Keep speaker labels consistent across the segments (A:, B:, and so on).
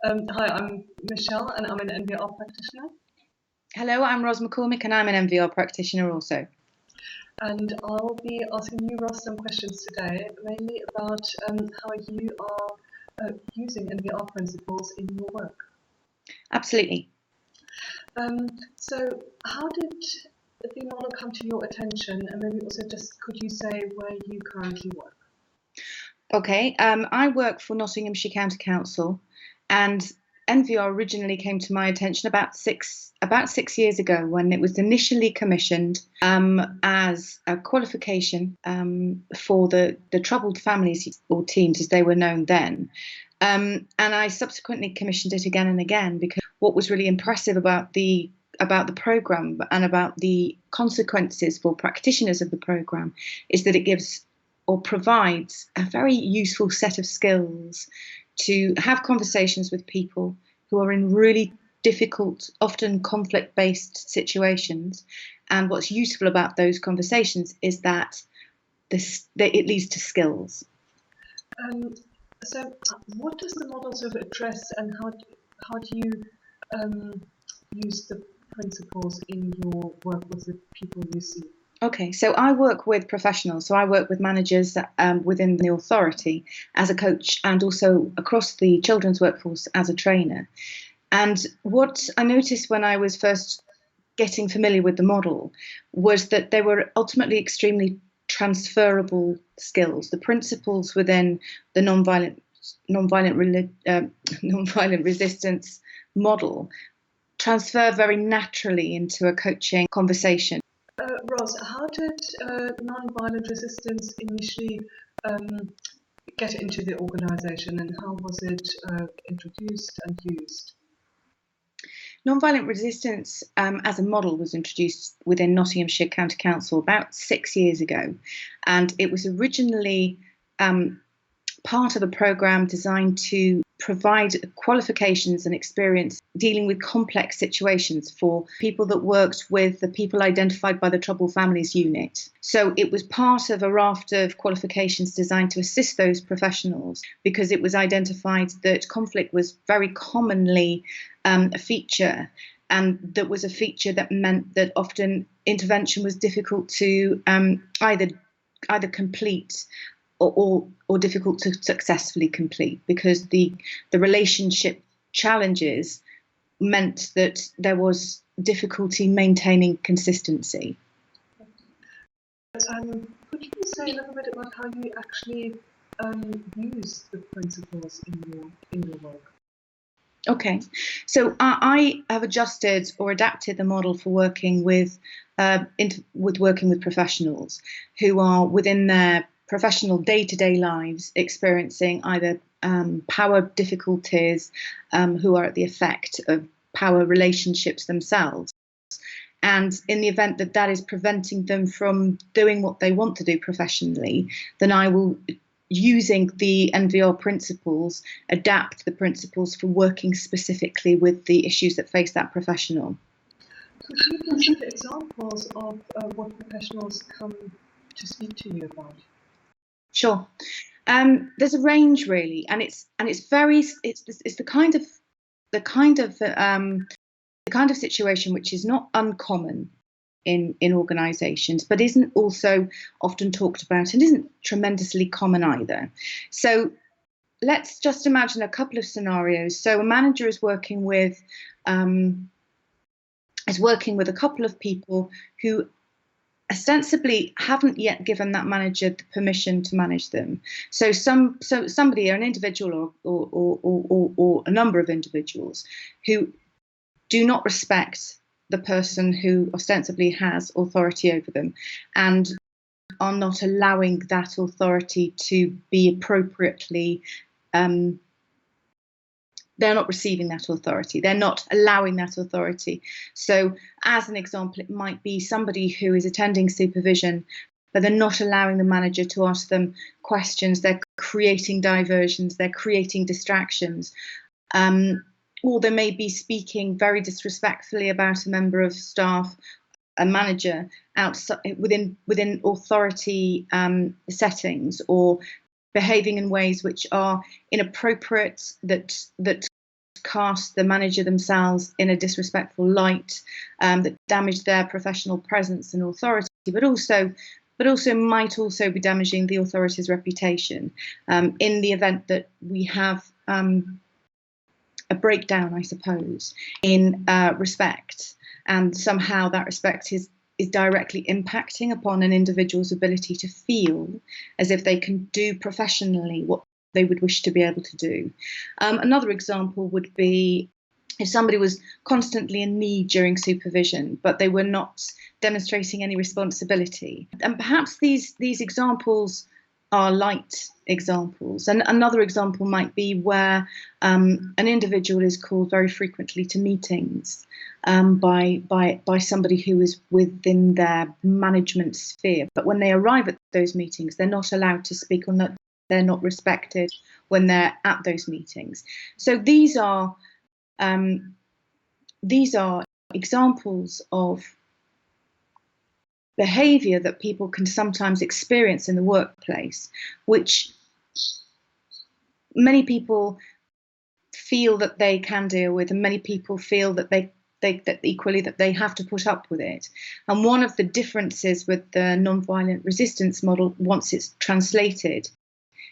A: Hi, I'm Michelle and I'm an NVR practitioner.
B: Hello, I'm Roz McCormick and I'm an NVR practitioner also.
A: And I'll be asking you, Roz, some questions today, mainly about how you are using NVR principles in your work.
B: Absolutely.
A: So how did the model come to your attention, and maybe also just could you say where you currently work?
B: Okay, I work for Nottinghamshire County Council, and NVR originally came to my attention about six years ago when it was initially commissioned as a qualification for the troubled families or teams as they were known then. And I subsequently commissioned it again and again because what was really impressive about the programme and about the consequences for practitioners of the programme is that it gives or provides a very useful set of skills to have conversations with people who are in really difficult, often conflict-based situations. And what's useful about those conversations is that it leads to skills.
A: So what does the model sort of address, and how do you use the principles in your work with the people you see?
B: Okay, so I work with professionals. So I work with managers within the authority as a coach and also across the children's workforce as a trainer. And what I noticed when I was first getting familiar with the model was that they were ultimately extremely transferable skills. The principles within the nonviolent resistance model transfer very naturally into a coaching conversation.
A: Roz, how did nonviolent resistance initially get into the organisation, and how was it introduced and used?
B: Nonviolent resistance as a model was introduced within Nottinghamshire County Council about 6 years ago, and it was originally part of a programme designed to provide qualifications and experience dealing with complex situations for people that worked with the people identified by the Troubled Families Unit. So it was part of a raft of qualifications designed to assist those professionals because it was identified that conflict was very commonly a feature, and that was a feature that meant that often intervention was difficult to either complete or difficult to successfully complete because the relationship challenges meant that there was difficulty maintaining consistency.
A: Could you say a little bit about how you actually use the principles in your work?
B: Okay, so I have adjusted or adapted the model for working with professionals who are within their professional day-to-day lives experiencing either power difficulties, who are at the effect of power relationships themselves. And in the event that that is preventing them from doing what they want to do professionally, then I will, using the NVR principles, adapt the principles for working specifically with the issues that face that professional.
A: Could you give examples of what professionals come to speak to you about?
B: Sure. There's a range really, and it's the kind of situation which is not uncommon in organisations, but isn't also often talked about and isn't tremendously common either. So let's just imagine a couple of scenarios. So a manager is working with a couple of people who ostensibly haven't yet given that manager the permission to manage them. So somebody, or an individual, or a number of individuals who do not respect the person who ostensibly has authority over them and are not allowing that authority to be appropriately they're not receiving that authority. They're not allowing that authority. So as an example, it might be somebody who is attending supervision, but they're not allowing the manager to ask them questions. They're creating diversions. They're creating distractions. Or they may be speaking very disrespectfully about a member of staff, a manager, outside within authority settings, or behaving in ways which are inappropriate, that cast the manager themselves in a disrespectful light, that damage their professional presence and authority, but also might also be damaging the authority's reputation in the event that we have a breakdown, I suppose, in respect, and somehow that respect is directly impacting upon an individual's ability to feel as if they can do professionally what they would wish to be able to do. Another example would be if somebody was constantly in need during supervision, but they were not demonstrating any responsibility. And perhaps these examples are light examples. And another example might be where an individual is called very frequently to meetings by somebody who is within their management sphere. But when they arrive at those meetings, they're not allowed to speak, or they're not respected when they're at those meetings. So these are examples of behaviour that people can sometimes experience in the workplace, which many people feel that they can deal with, and many people feel that that equally that they have to put up with it. And one of the differences with the non-violent resistance model, once it's translated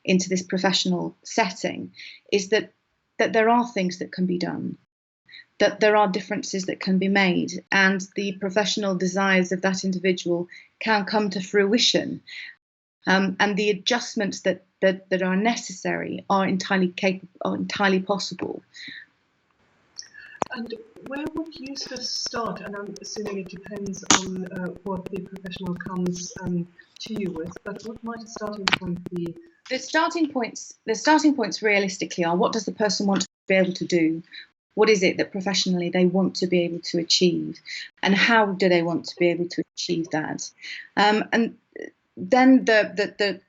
B: into this professional setting, is that there are things that can be done, that there are differences that can be made, and the professional desires of that individual can come to fruition, and the adjustments that are necessary are entirely possible.
A: And where would you sort of start? And I'm assuming it depends on what the professional comes to you with, but what might a starting point be?
B: The starting points realistically are: what does the person want to be able to do? What is it that professionally they want to be able to achieve, and how do they want to be able to achieve that? And then the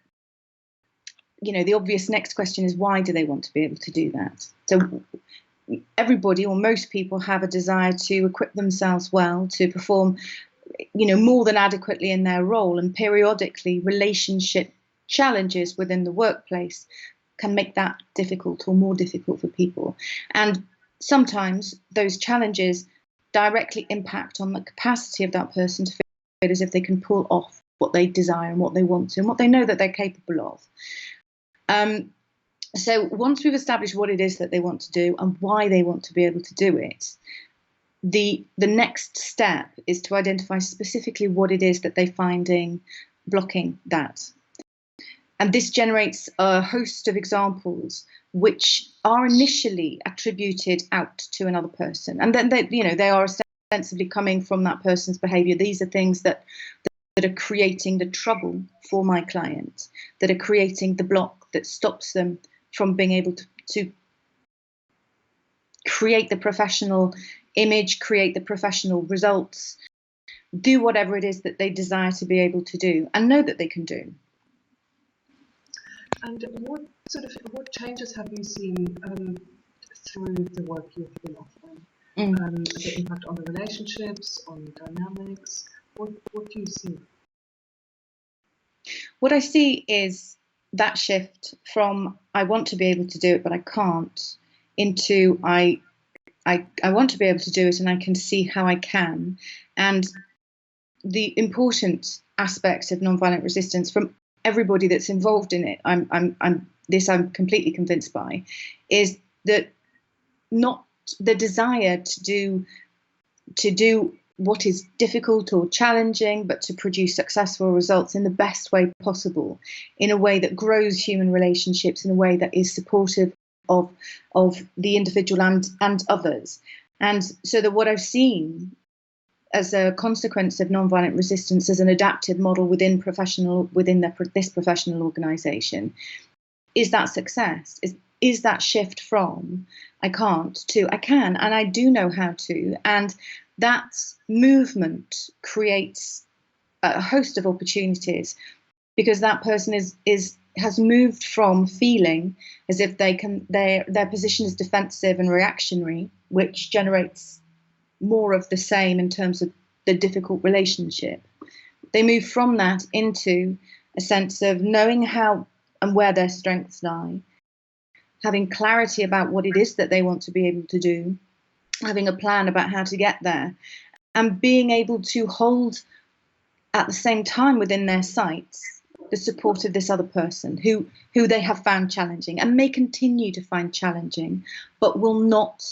B: obvious next question is, why do they want to be able to do that? So everybody, or most people, have a desire to equip themselves well to perform, more than adequately in their role, and periodically relationship challenges within the workplace can make that difficult or more difficult for people. And sometimes those challenges directly impact on the capacity of that person to feel as if they can pull off what they desire and what they want to and what they know that they're capable of. So once we've established what it is that they want to do and why they want to be able to do it, the next step is to identify specifically what it is that they're finding blocking that. And this generates a host of examples which are initially attributed out to another person, and then they are ostensibly coming from that person's behaviour. These are things that are creating the trouble for my client, that are creating the block that stops them from being able to create the professional image, create the professional results, do whatever it is that they desire to be able to do and know that they can do.
A: And what changes have you seen through the work you've been offering? The impact on the relationships, on the dynamics. What do you see?
B: What I see is that shift from I want to be able to do it but I can't, into I want to be able to do it and I can see how I can. And the important aspects of nonviolent resistance from everybody that's involved in it, I'm completely convinced by, is that not the desire to do what is difficult or challenging, but to produce successful results in the best way possible, in a way that grows human relationships, in a way that is supportive of the individual and others. And so that what I've seen as a consequence of nonviolent resistance as an adapted model within this professional organisation is that success, is that shift from I can't to I can, and I do know how to. And that movement creates a host of opportunities, because that person has moved from feeling as if their position is defensive and reactionary, which generates more of the same in terms of the difficult relationship. They move from that into a sense of knowing how and where their strengths lie, having clarity about what it is that they want to be able to do, having a plan about how to get there, and being able to hold at the same time within their sights the support of this other person who they have found challenging and may continue to find challenging, but will not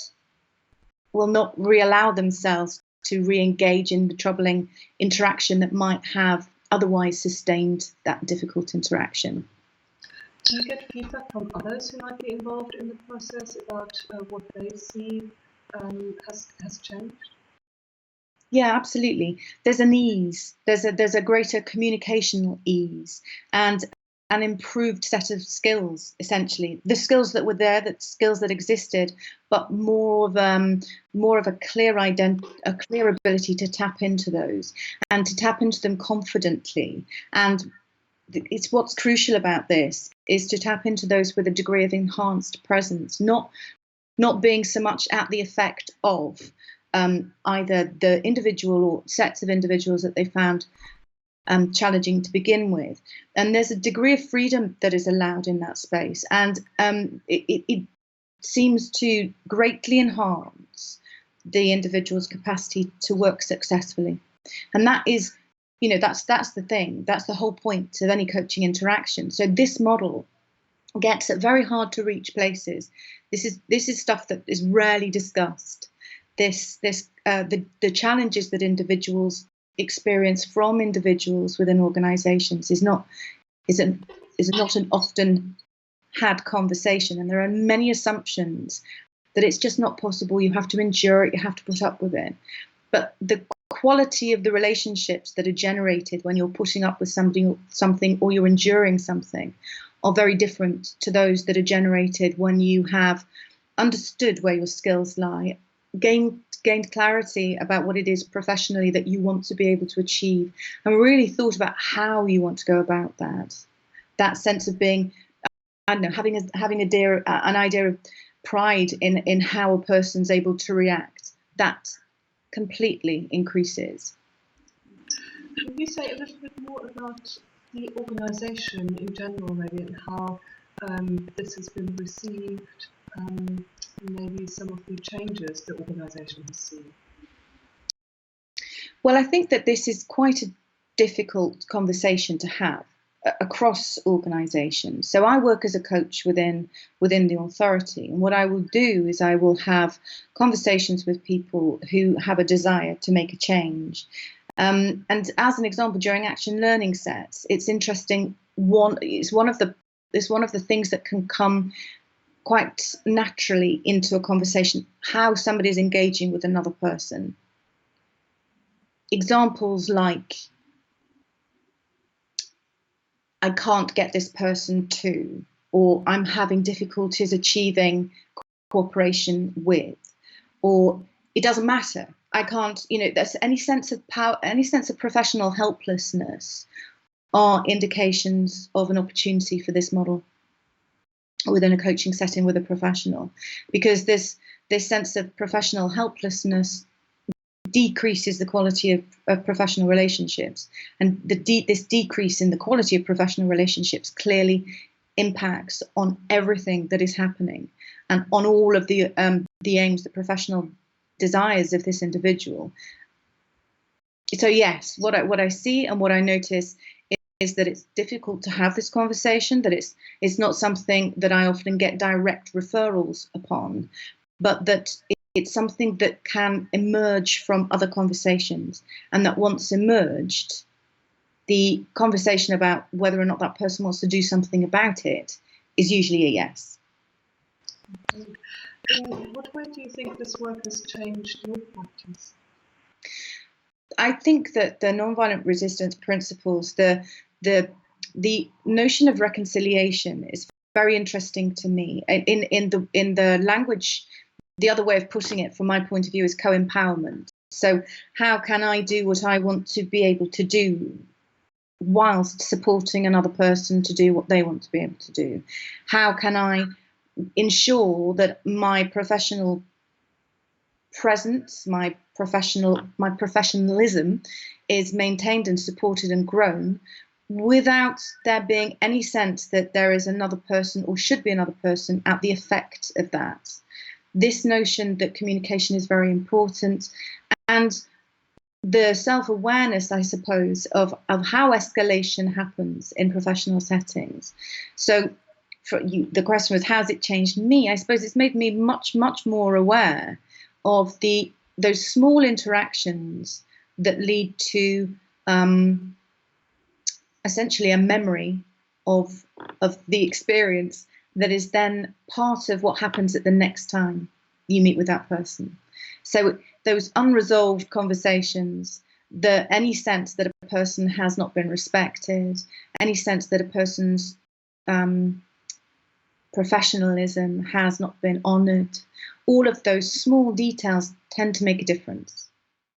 B: reallow themselves to re-engage in the troubling interaction that might have otherwise sustained that difficult interaction.
A: Do you get feedback from others who might be involved in the process about what they see has changed?
B: Yeah, absolutely. There's an ease. There's a greater communicational ease and an improved set of skills. Essentially, the skills that were there, the skills that existed, but more of a clear ability to tap into those and to tap into them confidently. And it's what's crucial about this is to tap into those with a degree of enhanced presence, not being so much at the effect of either the individual or sets of individuals that they found challenging to begin with. And there's a degree of freedom that is allowed in that space, and it seems to greatly enhance the individual's capacity to work successfully. And that is, that's the thing. That's the whole point of any coaching interaction. So this model gets at very hard to reach places. This is stuff that is rarely discussed. The challenges that individuals experience from individuals within organisations is not an often had conversation, and there are many assumptions that it's just not possible. You have to endure it. You have to put up with it. But the quality of the relationships that are generated when you're putting up with something or you're enduring something are very different to those that are generated when you have understood where your skills lie, gained clarity about what it is professionally that you want to be able to achieve, and really thought about how you want to go about that sense of being, I don't know, having an idea of pride in how a person's able to react. That completely increases.
A: Can you say a little bit more about the organisation in general, maybe, and how this has been received? Maybe some of the changes the organisation has seen.
B: Well, I think that this is quite a difficult conversation to have across organisations. So I work as a coach within the authority, and what I will do is I will have conversations with people who have a desire to make a change. And as an example, during action learning sets, it's interesting. It's one of the things that can come quite naturally into a conversation, how somebody is engaging with another person. Examples like, I can't get this person to, or I'm having difficulties achieving cooperation with, or it doesn't matter. I can't, there's any sense of power, any sense of professional helplessness are indications of an opportunity for this model within a coaching setting with a professional, because this sense of professional helplessness decreases the quality of professional relationships, and this decrease in the quality of professional relationships clearly impacts on everything that is happening and on all of the aims, the professional desires of this individual. So yes, what I see and what I notice is that it's difficult to have this conversation, that it's not something that I often get direct referrals upon, but that it's something that can emerge from other conversations, and that once emerged, the conversation about whether or not that person wants to do something about it is usually a yes.
A: In what way do you think this work has changed your practice?
B: I think that the nonviolent resistance principles, the notion of reconciliation is very interesting to me. In the language, the other way of putting it, from my point of view, is co-empowerment. So how can I do what I want to be able to do whilst supporting another person to do what they want to be able to do? How can I ensure that my professional presence, my professionalism is maintained and supported and grown without there being any sense that there is another person or should be another person at the effect of that. This notion that communication is very important, and the self-awareness, I suppose, of how escalation happens in professional settings. So for you, the question was, how's it changed me? I suppose it's made me much, much more aware of those small interactions that lead to essentially a memory of the experience that is then part of what happens at the next time you meet with that person. So those unresolved conversations, any sense that a person has not been respected, any sense that a person's professionalism has not been honoured, all of those small details tend to make a difference.